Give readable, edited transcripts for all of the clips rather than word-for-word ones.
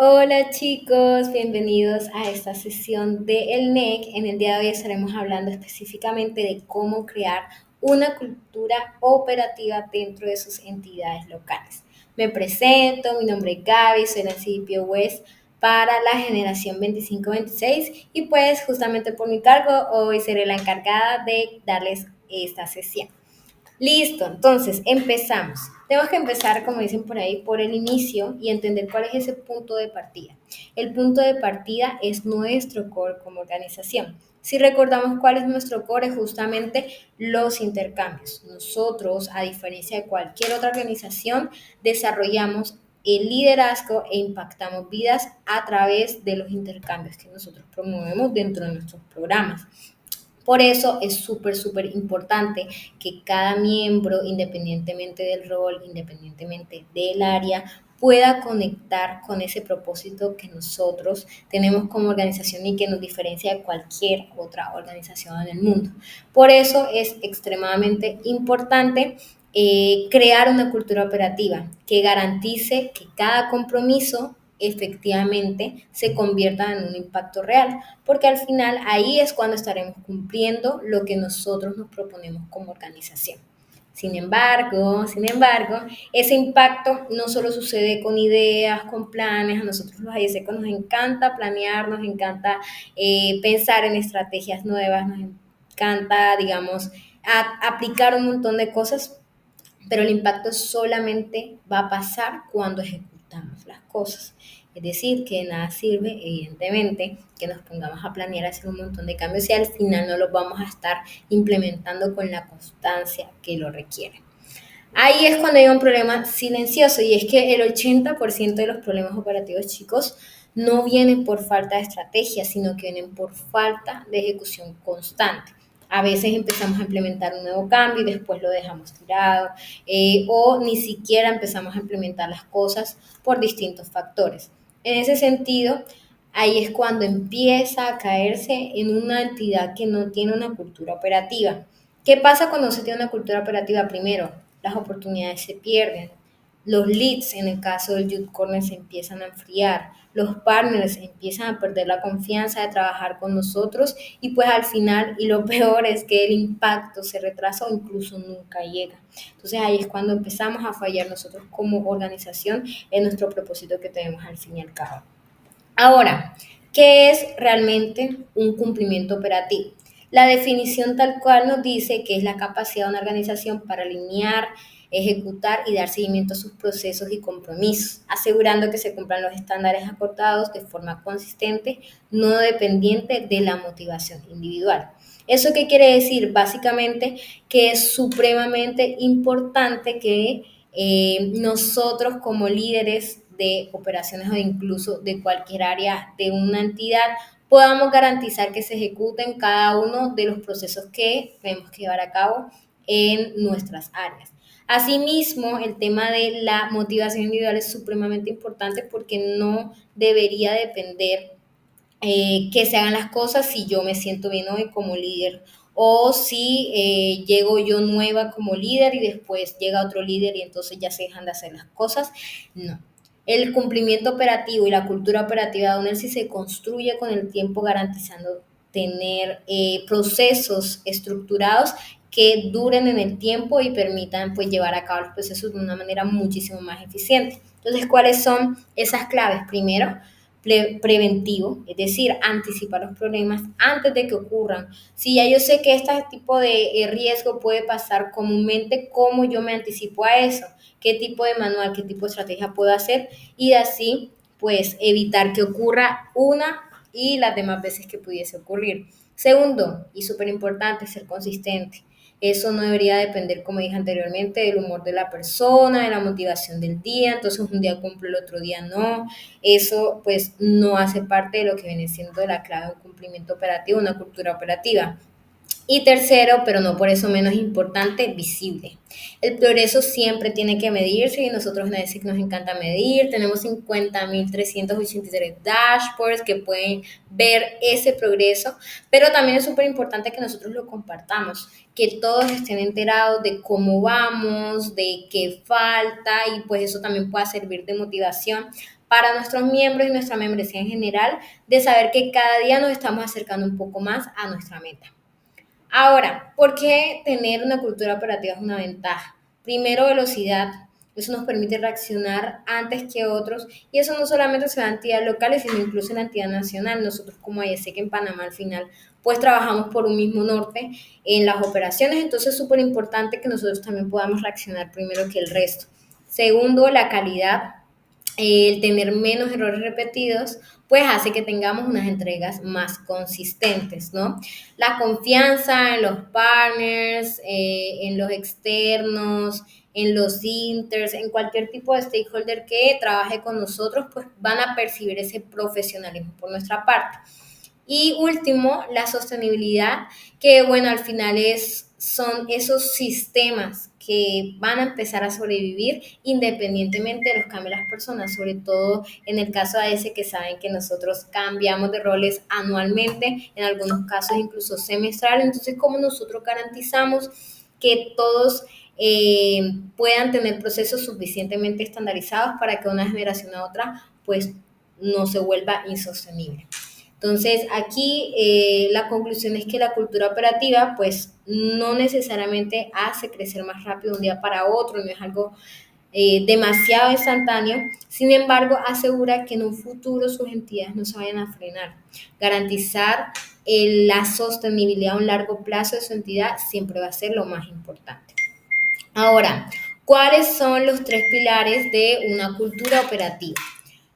Hola chicos, bienvenidos a esta sesión de El NEC. En el día de hoy estaremos hablando específicamente de cómo crear una cultura operativa dentro de sus entidades locales. Me presento, mi nombre es Gaby, soy la CDPO West para la generación 25-26 y pues justamente por mi cargo hoy seré la encargada de darles esta sesión. Listo, entonces empezamos. Tenemos que empezar, como dicen por ahí, por el inicio y entender cuál es ese punto de partida. El punto de partida es nuestro core como organización. Si recordamos cuál es nuestro core, es justamente los intercambios. Nosotros, a diferencia de cualquier otra organización, desarrollamos el liderazgo e impactamos vidas a través de los intercambios que nosotros promovemos dentro de nuestros programas. Por eso es súper importante que cada miembro, independientemente del rol, independientemente del área, pueda conectar con ese propósito que nosotros tenemos como organización y que nos diferencia de cualquier otra organización en el mundo. Por eso es extremadamente importante crear una cultura operativa que garantice que cada compromiso efectivamente se convierta en un impacto real, porque al final ahí es cuando estaremos cumpliendo lo que nosotros nos proponemos como organización. Sin embargo, ese impacto no solo sucede con ideas, con planes. A nosotros los ISECO nos encanta planear, nos encanta pensar en estrategias nuevas, nos encanta, digamos, aplicar un montón de cosas, pero el impacto solamente va a pasar cuando ejecutamos las cosas. Es decir, que de nada sirve, evidentemente, que nos pongamos a planear hacer un montón de cambios y al final no los vamos a estar implementando con la constancia que lo requiere. Ahí es cuando hay un problema silencioso y es que el 80% de los problemas operativos, chicos, no vienen por falta de estrategia, sino que vienen por falta de ejecución constante. A veces empezamos a implementar un nuevo cambio y después lo dejamos tirado, o ni siquiera empezamos a implementar las cosas por distintos factores. En ese sentido, ahí es cuando empieza a caerse en una entidad que no tiene una cultura operativa. ¿Qué pasa cuando se tiene una cultura operativa? Primero, las oportunidades se pierden, los leads en el caso del Youth Corner se empiezan a enfriar, los partners empiezan a perder la confianza de trabajar con nosotros y pues al final, y lo peor es que el impacto se retrasa o incluso nunca llega. Entonces ahí es cuando empezamos a fallar nosotros como organización en nuestro propósito que tenemos al fin y al cabo. Ahora, ¿qué es realmente un cumplimiento operativo? La definición tal cual nos dice que es la capacidad de una organización para alinear, ejecutar y dar seguimiento a sus procesos y compromisos, asegurando que se cumplan los estándares acordados de forma consistente, no dependiente de la motivación individual. ¿Eso qué quiere decir? Básicamente que es supremamente importante que nosotros como líderes de operaciones o incluso de cualquier área de una entidad podamos garantizar que se ejecuten cada uno de los procesos que tenemos que llevar a cabo en nuestras áreas. Asimismo, el tema de la motivación individual es supremamente importante porque no debería depender que se hagan las cosas si yo me siento bien hoy como líder o si llego yo nueva como líder y después llega otro líder y entonces ya se dejan de hacer las cosas. No. El cumplimiento operativo y la cultura operativa de UNELSI se construye con el tiempo garantizando tener procesos estructurados que duren en el tiempo y permitan pues llevar a cabo los procesos de una manera muchísimo más eficiente. Entonces, ¿cuáles son esas claves? Primero, preventivo, es decir, anticipar los problemas antes de que ocurran. Si ya yo sé que este tipo de riesgo puede pasar comúnmente, ¿cómo yo me anticipo a eso? ¿Qué tipo de manual, qué tipo de estrategia puedo hacer? Y así, pues, evitar que ocurra una y las demás veces que pudiese ocurrir. Segundo, y súper importante, ser consistente. Eso no debería depender, como dije anteriormente, del humor de la persona, de la motivación del día. Entonces un día cumple, el otro día no. Eso pues no hace parte de lo que viene siendo la clave de un cumplimiento operativo, una cultura operativa. Y tercero, pero no por eso menos importante, visible. El progreso siempre tiene que medirse y nosotros en ESIC nos encanta medir. Tenemos 50.383 dashboards que pueden ver ese progreso, pero también es súper importante que nosotros lo compartamos, que todos estén enterados de cómo vamos, de qué falta y pues eso también pueda servir de motivación para nuestros miembros y nuestra membresía en general, de saber que cada día nos estamos acercando un poco más a nuestra meta. Ahora, ¿por qué tener una cultura operativa es una ventaja? Primero, velocidad. Eso nos permite reaccionar antes que otros y eso no solamente se da en entidades locales, sino incluso en la entidad nacional. Nosotros como IESEC en Panamá al final, pues trabajamos por un mismo norte en las operaciones, entonces es súper importante que nosotros también podamos reaccionar primero que el resto. Segundo, la calidad, el tener menos errores repetidos, pues hace que tengamos unas entregas más consistentes, ¿no? La confianza en los partners, en los externos, en los inters, en cualquier tipo de stakeholder que trabaje con nosotros, pues van a percibir ese profesionalismo por nuestra parte. Y último, la sostenibilidad, que bueno, al final son esos sistemas que van a empezar a sobrevivir independientemente de los cambios de las personas, sobre todo en el caso de ese que saben que nosotros cambiamos de roles anualmente, en algunos casos incluso semestral, entonces cómo nosotros garantizamos que todos puedan tener procesos suficientemente estandarizados para que una generación a otra pues no se vuelva insostenible. Entonces, aquí la conclusión es que la cultura operativa, pues, no necesariamente hace crecer más rápido de un día para otro, no es algo demasiado instantáneo, sin embargo, asegura que en un futuro sus entidades no se vayan a frenar. Garantizar la sostenibilidad a un largo plazo de su entidad siempre va a ser lo más importante. Ahora, ¿cuáles son los tres pilares de una cultura operativa?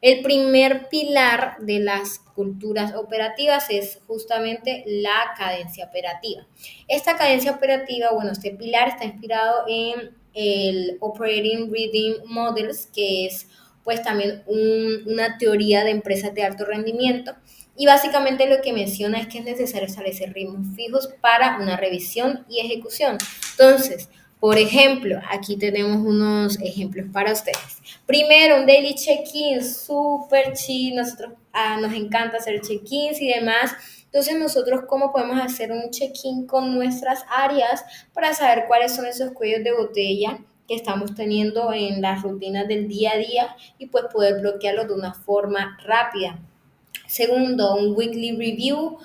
El primer pilar de las culturas operativas es justamente la cadencia operativa. Esta cadencia operativa, bueno, este pilar está inspirado en el Operating Rhythm Models, que es pues también una teoría de empresas de alto rendimiento. Y básicamente lo que menciona es que es necesario establecer ritmos fijos para una revisión y ejecución. Entonces, por ejemplo, aquí tenemos unos ejemplos para ustedes. Primero, un daily check-in súper chill. Nosotros nos encanta hacer check-ins y demás. Entonces, nosotros, ¿cómo podemos hacer un check-in con nuestras áreas para saber cuáles son esos cuellos de botella que estamos teniendo en las rutinas del día a día y pues poder bloquearlos de una forma rápida? Segundo, un weekly review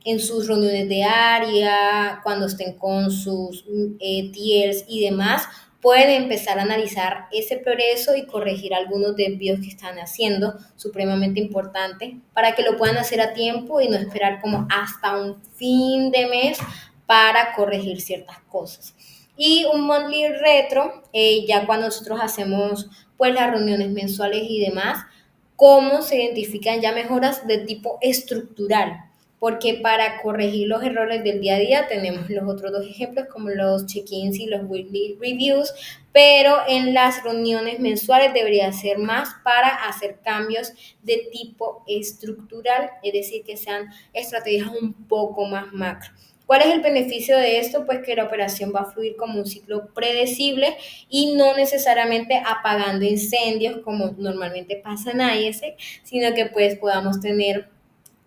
en sus reuniones de área, cuando estén con sus TLs y demás, pueden empezar a analizar ese progreso y corregir algunos desvíos que están haciendo, supremamente importante, para que lo puedan hacer a tiempo y no esperar como hasta un fin de mes para corregir ciertas cosas. Y un monthly retro, ya cuando nosotros hacemos pues las reuniones mensuales y demás, cómo se identifican ya mejoras de tipo estructural, porque para corregir los errores del día a día tenemos los otros dos ejemplos como los check-ins y los weekly reviews, pero en las reuniones mensuales debería ser más para hacer cambios de tipo estructural, es decir, que sean estrategias un poco más macro. ¿Cuál es el beneficio de esto? Pues que la operación va a fluir como un ciclo predecible y no necesariamente apagando incendios como normalmente pasa en IESEC, sino que pues podamos tener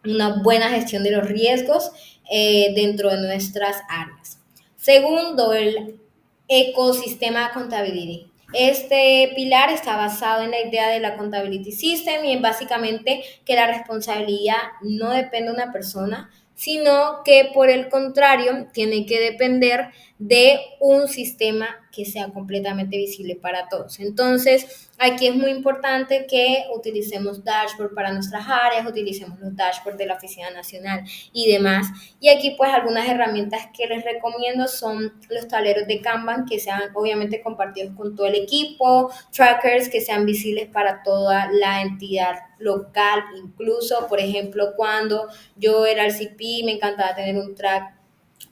una buena gestión de los riesgos dentro de nuestras áreas. Segundo, el ecosistema accountability. Este pilar está basado en la idea de la accountability system y en básicamente que la responsabilidad no depende de una persona, sino que por el contrario tiene que depender de un sistema que sea completamente visible para todos. Entonces, aquí es muy importante que utilicemos dashboard para nuestras áreas, utilicemos los dashboards de la Oficina Nacional y demás. Y aquí pues algunas herramientas que les recomiendo son los tableros de Kanban que sean obviamente compartidos con todo el equipo, trackers que sean visibles para toda la entidad local, incluso por ejemplo cuando yo era el CP me encantaba tener un track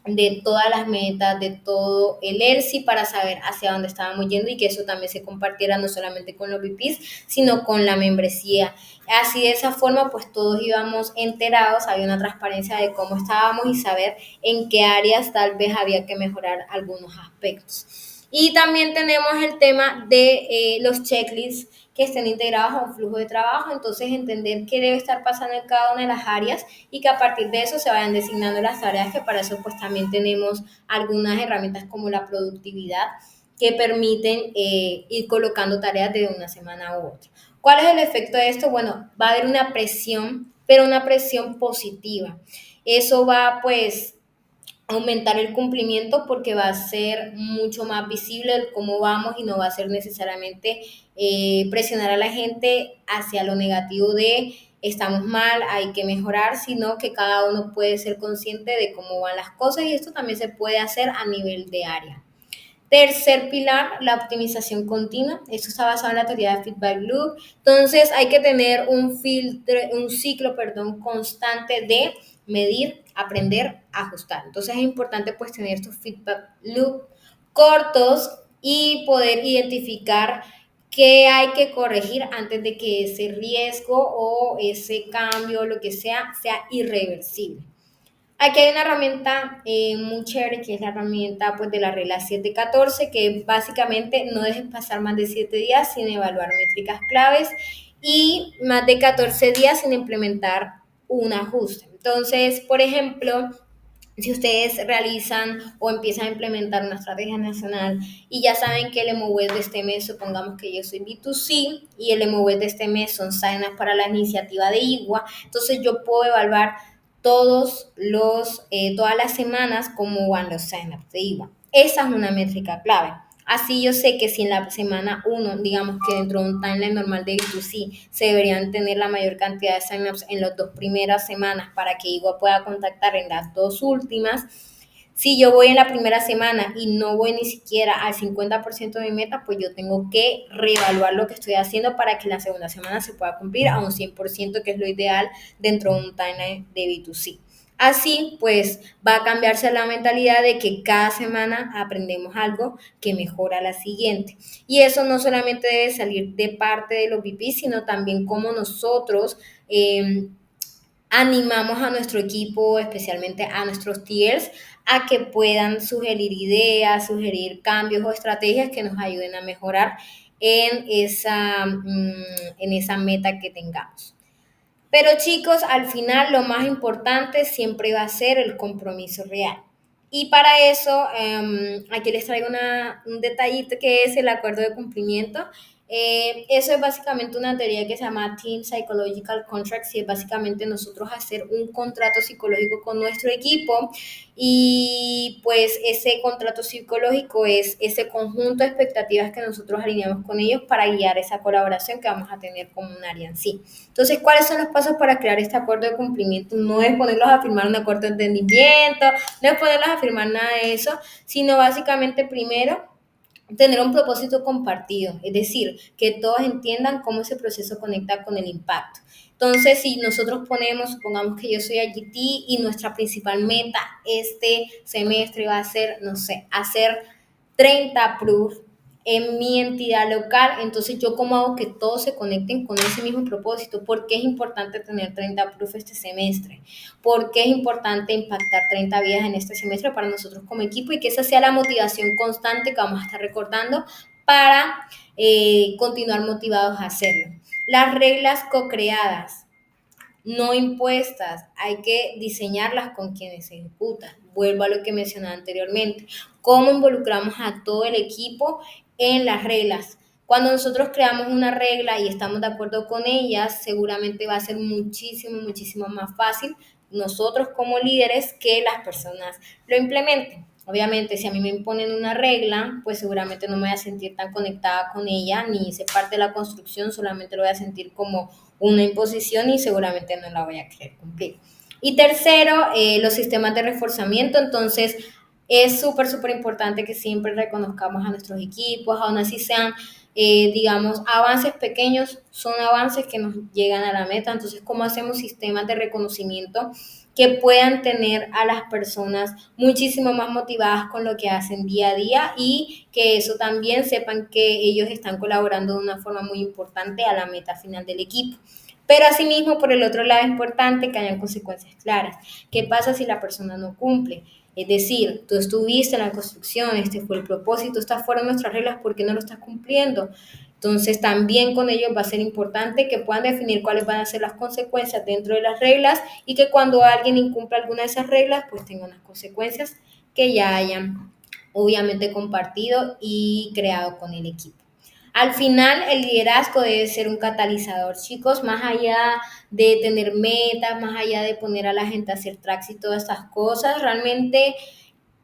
de todas las metas, de todo el ERSI para saber hacia dónde estábamos yendo y que eso también se compartiera no solamente con los VPs, sino con la membresía. Así de esa forma, pues todos íbamos enterados, había una transparencia de cómo estábamos y saber en qué áreas tal vez había que mejorar algunos aspectos. Y también tenemos el tema de los checklists que estén integrados a un flujo de trabajo, entonces entender qué debe estar pasando en cada una de las áreas y que a partir de eso se vayan designando las tareas, que para eso pues también tenemos algunas herramientas como la productividad, que permiten ir colocando tareas de una semana a otra. ¿Cuál es el efecto de esto? Bueno, va a haber una presión, pero una presión positiva. Eso va pues aumentar el cumplimiento porque va a ser mucho más visible el cómo vamos y no va a ser necesariamente presionar a la gente hacia lo negativo de estamos mal, hay que mejorar, sino que cada uno puede ser consciente de cómo van las cosas y esto también se puede hacer a nivel de área. Tercer pilar, la optimización continua. Esto está basado en la teoría de feedback loop. Entonces hay que tener un ciclo, constante de medir, aprender, ajustar. Entonces es importante pues tener estos feedback loop cortos y poder identificar qué hay que corregir antes de que ese riesgo o ese cambio, lo que sea irreversible. Aquí hay una herramienta muy chévere que es la herramienta pues, de la regla 714 que básicamente no dejes pasar más de 7 días sin evaluar métricas claves y más de 14 días sin implementar un ajuste. Entonces, por ejemplo, si ustedes realizan o empiezan a implementar una estrategia nacional y ya saben que el MOVES de este mes, supongamos que yo soy B2C y el MOVES de este mes son sign-ups para la iniciativa de IGUA, entonces yo puedo evaluar todas las semanas cómo van los signups de IVA. Esa es una métrica clave. Así yo sé que si en la semana 1, digamos que dentro de un timeline normal de B2C, se deberían tener la mayor cantidad de signups en las 2 primeras semanas para que IGUA pueda contactar en las 2 últimas. Si yo voy en la primera semana y no voy ni siquiera al 50% de mi meta, pues yo tengo que reevaluar lo que estoy haciendo para que la segunda semana se pueda cumplir a un 100%, que es lo ideal dentro de un timeline de B2C. Así, pues, va a cambiarse la mentalidad de que cada semana aprendemos algo que mejora la siguiente. Y eso no solamente debe salir de parte de los VP, sino también como nosotros animamos a nuestro equipo, especialmente a nuestros tiers, a que puedan sugerir ideas, sugerir cambios o estrategias que nos ayuden a mejorar en esa meta que tengamos. Pero chicos, al final lo más importante siempre va a ser el compromiso real. Y para eso, aquí les traigo un detallito que es el acuerdo de cumplimiento. Eso es básicamente una teoría que se llama Team Psychological Contracts y es básicamente nosotros hacer un contrato psicológico con nuestro equipo y pues ese contrato psicológico es ese conjunto de expectativas que nosotros alineamos con ellos para guiar esa colaboración que vamos a tener como un área en sí. Entonces, ¿cuáles son los pasos para crear este acuerdo de cumplimiento? No es ponerlos a firmar un acuerdo de entendimiento, no es ponerlos a firmar nada de eso, sino básicamente primero tener un propósito compartido, es decir, que todos entiendan cómo ese proceso conecta con el impacto. Entonces, si nosotros supongamos que yo soy IGT y nuestra principal meta este semestre va a ser, no sé, hacer 30 proof en mi entidad local, entonces yo cómo hago que todos se conecten con ese mismo propósito. ¿Por qué es importante tener 30 proof este semestre? ¿Por qué es importante impactar 30 vidas en este semestre para nosotros como equipo y que esa sea la motivación constante que vamos a estar recordando para continuar motivados a hacerlo? Las reglas co-creadas, no impuestas, hay que diseñarlas con quienes se ejecutan. Vuelvo a lo que mencionaba anteriormente. ¿Cómo involucramos a todo el equipo en las reglas? Cuando nosotros creamos una regla y estamos de acuerdo con ellas, seguramente va a ser muchísimo, muchísimo más fácil nosotros como líderes que las personas lo implementen. Obviamente, si a mí me imponen una regla, pues seguramente no me voy a sentir tan conectada con ella, ni hice parte de la construcción, solamente lo voy a sentir como una imposición y seguramente no la voy a querer cumplir. Y tercero, los sistemas de reforzamiento. Entonces, es súper, súper importante que siempre reconozcamos a nuestros equipos, aún así sean, digamos, avances pequeños, son avances que nos llegan a la meta. Entonces, ¿cómo hacemos sistemas de reconocimiento que puedan tener a las personas muchísimo más motivadas con lo que hacen día a día y que eso también sepan que ellos están colaborando de una forma muy importante a la meta final del equipo? Pero asimismo, por el otro lado, es importante que hayan consecuencias claras. ¿Qué pasa si la persona no cumple? Es decir, tú estuviste en la construcción, este fue el propósito, estas fueron nuestras reglas, ¿por qué no lo estás cumpliendo? Entonces, también con ellos va a ser importante que puedan definir cuáles van a ser las consecuencias dentro de las reglas y que cuando alguien incumpla alguna de esas reglas, pues tenga unas consecuencias que ya hayan obviamente compartido y creado con el equipo. Al final, el liderazgo debe ser un catalizador, chicos, más allá de tener metas, más allá de poner a la gente a hacer tracks y todas estas cosas, realmente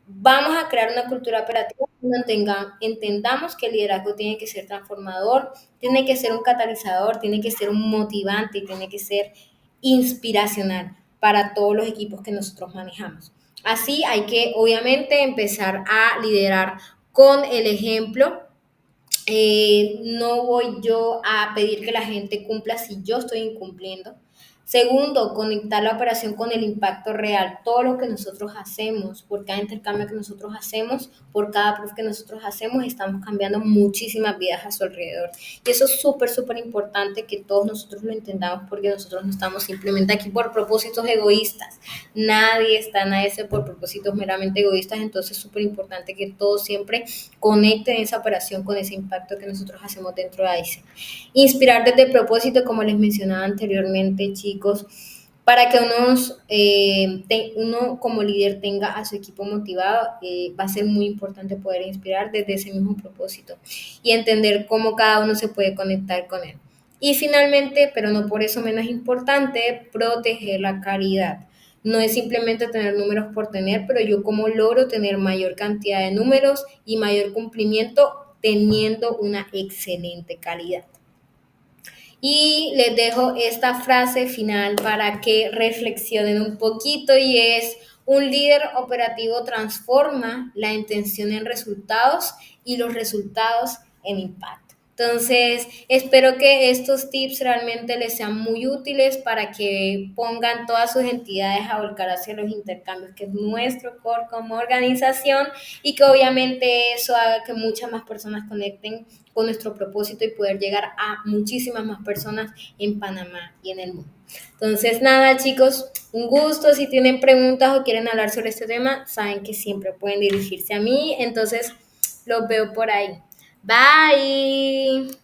vamos a crear una cultura operativa donde entendamos que el liderazgo tiene que ser transformador, tiene que ser un catalizador, tiene que ser un motivante y tiene que ser inspiracional para todos los equipos que nosotros manejamos. Así hay que, obviamente, empezar a liderar con el ejemplo. No voy yo a pedir que la gente cumpla si yo estoy incumpliendo. Segundo, conectar la operación con el impacto real. Todo lo que nosotros hacemos, por cada intercambio que nosotros hacemos, por cada proof que nosotros hacemos, estamos cambiando muchísimas vidas a su alrededor. Y eso es súper, súper importante que todos nosotros lo entendamos porque nosotros no estamos simplemente aquí por propósitos egoístas. Nadie está por propósitos meramente egoístas. Entonces es súper importante que todos siempre conecten esa operación con ese impacto que nosotros hacemos dentro de AICE. Inspirar desde el propósito, como les mencionaba anteriormente, chicos, para que uno como líder tenga a su equipo motivado, va a ser muy importante poder inspirar desde ese mismo propósito y entender cómo cada uno se puede conectar con él. Y finalmente, pero no por eso menos importante, proteger la calidad. No es simplemente tener números por tener, pero yo cómo logro tener mayor cantidad de números y mayor cumplimiento teniendo una excelente calidad. Y les dejo esta frase final para que reflexionen un poquito y es: un líder operativo transforma la intención en resultados y los resultados en impacto. Entonces, espero que estos tips realmente les sean muy útiles para que pongan todas sus entidades a volcar hacia los intercambios, que es nuestro core como organización, y que obviamente eso haga que muchas más personas conecten con nuestro propósito y poder llegar a muchísimas más personas en Panamá y en el mundo. Entonces, nada, chicos, un gusto. Si tienen preguntas o quieren hablar sobre este tema, saben que siempre pueden dirigirse a mí. Entonces, los veo por ahí. Bye.